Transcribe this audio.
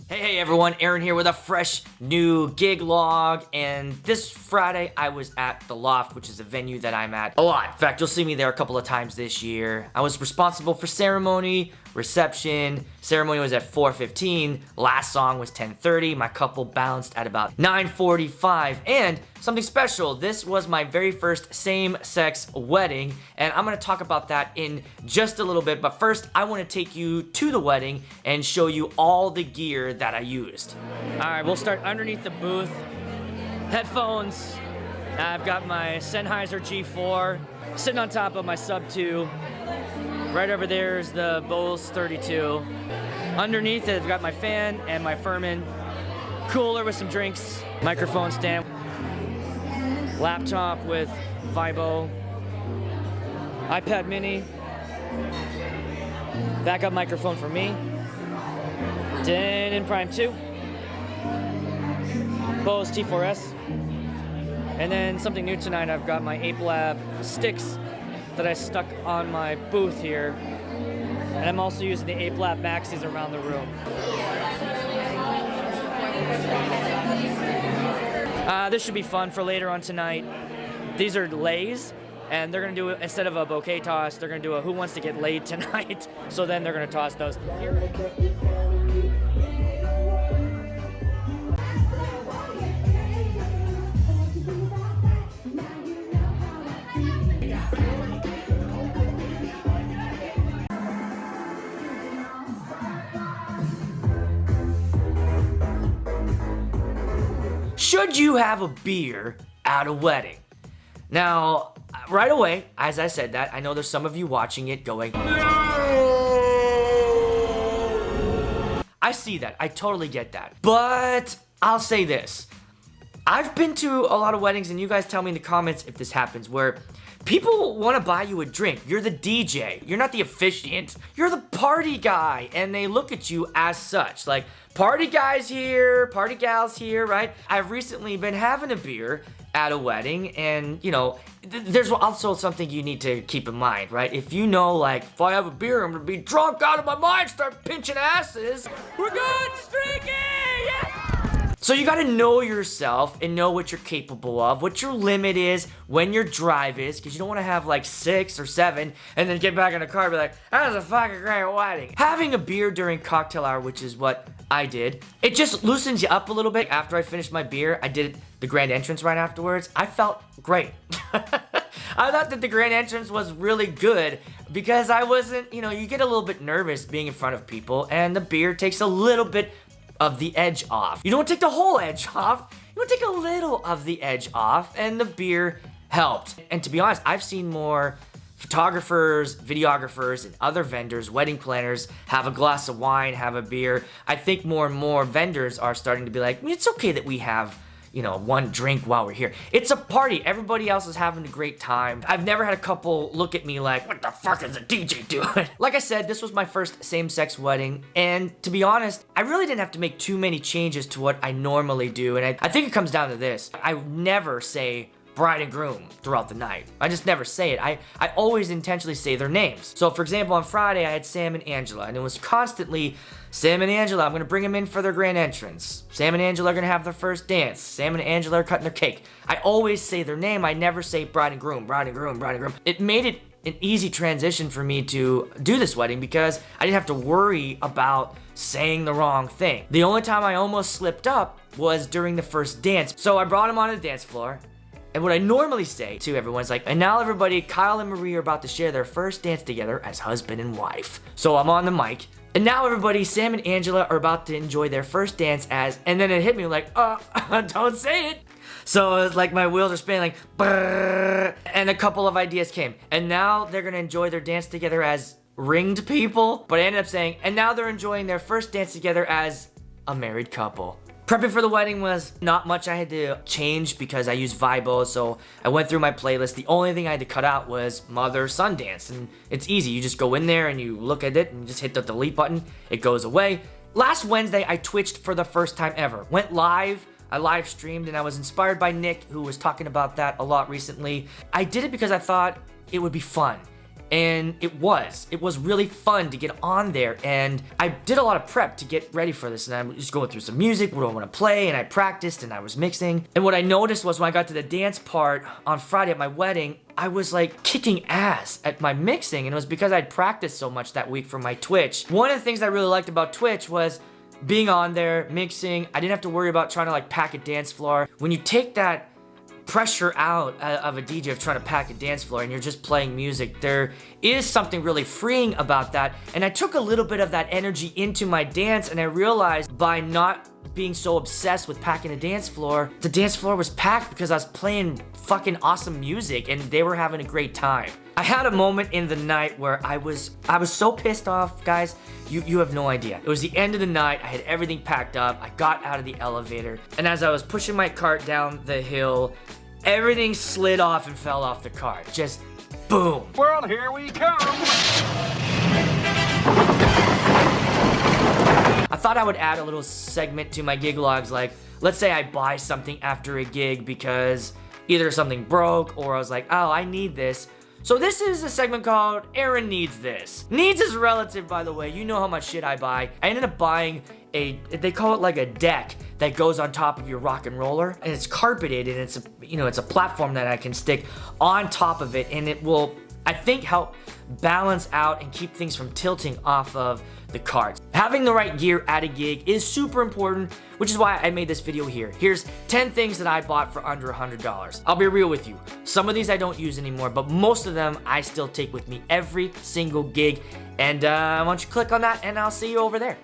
Hey everyone, Aaron here with a fresh new gig log, and this Friday I was at The Loft, which is a venue that I'm at a lot. In fact, you'll see me there a couple of times this year. I was responsible for ceremony, reception. Ceremony was at 4:15, last song was 10:30, my couple bounced at about 9:45, and something special, this was my very first same-sex wedding, and I'm gonna talk about that in just a little bit, but first I wanna take you to the wedding and show you all the gear that I used. Alright, we'll start underneath the booth. Headphones, I've got my Sennheiser G4 sitting on top of my Sub 2. Right over there is the Bose 32. Underneath it, I've got my fan and my Furman. Cooler with some drinks. Microphone stand. Laptop with Vibo. iPad mini. Backup microphone for me. Denon Prime 2. Bose T4S. And then something new tonight, I've got my Ape Lab sticks that I stuck on my booth here. And I'm also using the Ape Lab Maxis around the room. This should be fun for later on tonight. These are lays, and they're gonna do, instead of a bouquet toss, they're gonna do a who wants to get laid tonight. So then they're gonna toss those. Should you have a beer at a wedding? Now, right away, as I said that, I know there's some of you watching it going, no! I see that. I totally get that. But I'll say this. I've been to a lot of weddings, and you guys tell me in the comments if this happens, where people want to buy you a drink. You're the DJ. You're not the officiant. You're the party guy, and they look at you as such. Like, party guys here, party gals here, right? I've recently been having a beer at a wedding, and, you know, there's also something you need to keep in mind, right? If you know, like, if I have a beer, I'm gonna be drunk out of my mind, start pinching asses. We're good, streaky, yeah! So you gotta know yourself and know what you're capable of, what your limit is, when your drive is, because you don't want to have like 6 or 7 and then get back in the car and be like, that was a fucking great wedding. Having a beer during cocktail hour, which is what I did, it just loosens you up a little bit. After I finished my beer, I did the grand entrance right afterwards. I felt great. I thought that the grand entrance was really good because I wasn't, you know, you get a little bit nervous being in front of people, and the beer takes a little bit of the edge off. You don't take the whole edge off, you don't take a little of the edge off, and the beer helped. And to be honest, I've seen more photographers, videographers, and other vendors, wedding planners, have a glass of wine, have a beer. I think more and more vendors are starting to be like, it's okay that we have, you know, one drink while we're here. It's a party. Everybody else is having a great time. I've never had a couple look at me like, what the fuck is the DJ doing? Like I said, this was my first same-sex wedding, and to be honest, I really didn't have to make too many changes to what I normally do, and I think it comes down to this. I never say bride and groom throughout the night. I just never say it. I always intentionally say their names. So for example, on Friday, I had Sam and Angela, and it was constantly, Sam and Angela, I'm gonna bring them in for their grand entrance. Sam and Angela are gonna have their first dance. Sam and Angela are cutting their cake. I always say their name. I never say bride and groom, bride and groom, bride and groom. It made it an easy transition for me to do this wedding because I didn't have to worry about saying the wrong thing. The only time I almost slipped up was during the first dance. So I brought them onto the dance floor, and what I normally say to everyone is like, and now everybody, Kyle and Marie are about to share their first dance together as husband and wife. So I'm on the mic, and now everybody, Sam and Angela are about to enjoy their first dance as, and then it hit me like, don't say it. So it was like my wheels are spinning like, brrr, and a couple of ideas came. And now they're gonna enjoy their dance together as ringed people, but I ended up saying, and now they're enjoying their first dance together as a married couple. Prepping for the wedding was not much I had to change because I used Vibo, so I went through my playlist. The only thing I had to cut out was mother-son dance, and it's easy. You just go in there and you look at it and just hit the delete button. It goes away. Last Wednesday, I twitched for the first time ever. Went live. I live streamed, and I was inspired by Nick, who was talking about that a lot recently. I did it because I thought it would be fun. And it was really fun to get on there, and I did a lot of prep to get ready for this, and I was just going through some music, what do I want to play, and I practiced and I was mixing. And what I noticed was when I got to the dance part on Friday at my wedding, I was like kicking ass at my mixing, and it was because I'd practiced so much that week for my Twitch. One of the things I really liked about Twitch was being on there, mixing. I didn't have to worry about trying to like pack a dance floor. When you take that pressure out of a DJ of trying to pack a dance floor and you're just playing music, there is something really freeing about that. And I took a little bit of that energy into my dance, and I realized by not being so obsessed with packing a dance floor, the dance floor was packed because I was playing fucking awesome music and they were having a great time. I had a moment in the night where I was so pissed off, guys. You have no idea. It was the end of the night. I had everything packed up. I got out of the elevator, and as I was pushing my cart down the hill, everything slid off and fell off the cart. Just boom. Well, here we come. I thought I would add a little segment to my gig logs, like, let's say I buy something after a gig because either something broke or I was like, oh, I need this. So this is a segment called Aaron Needs This. Needs is relative, by the way. You know how much shit I buy. I ended up buying they call it like a deck that goes on top of your rock and roller, and it's carpeted, and it's a platform that I can stick on top of it, and it will, I think, help balance out and keep things from tilting off of the carts. Having the right gear at a gig is super important, which is why I made this video here. Here's 10 things that I bought for under $100. I'll be real with you. Some of these I don't use anymore, but most of them I still take with me every single gig. And why don't you click on that, and I'll see you over there.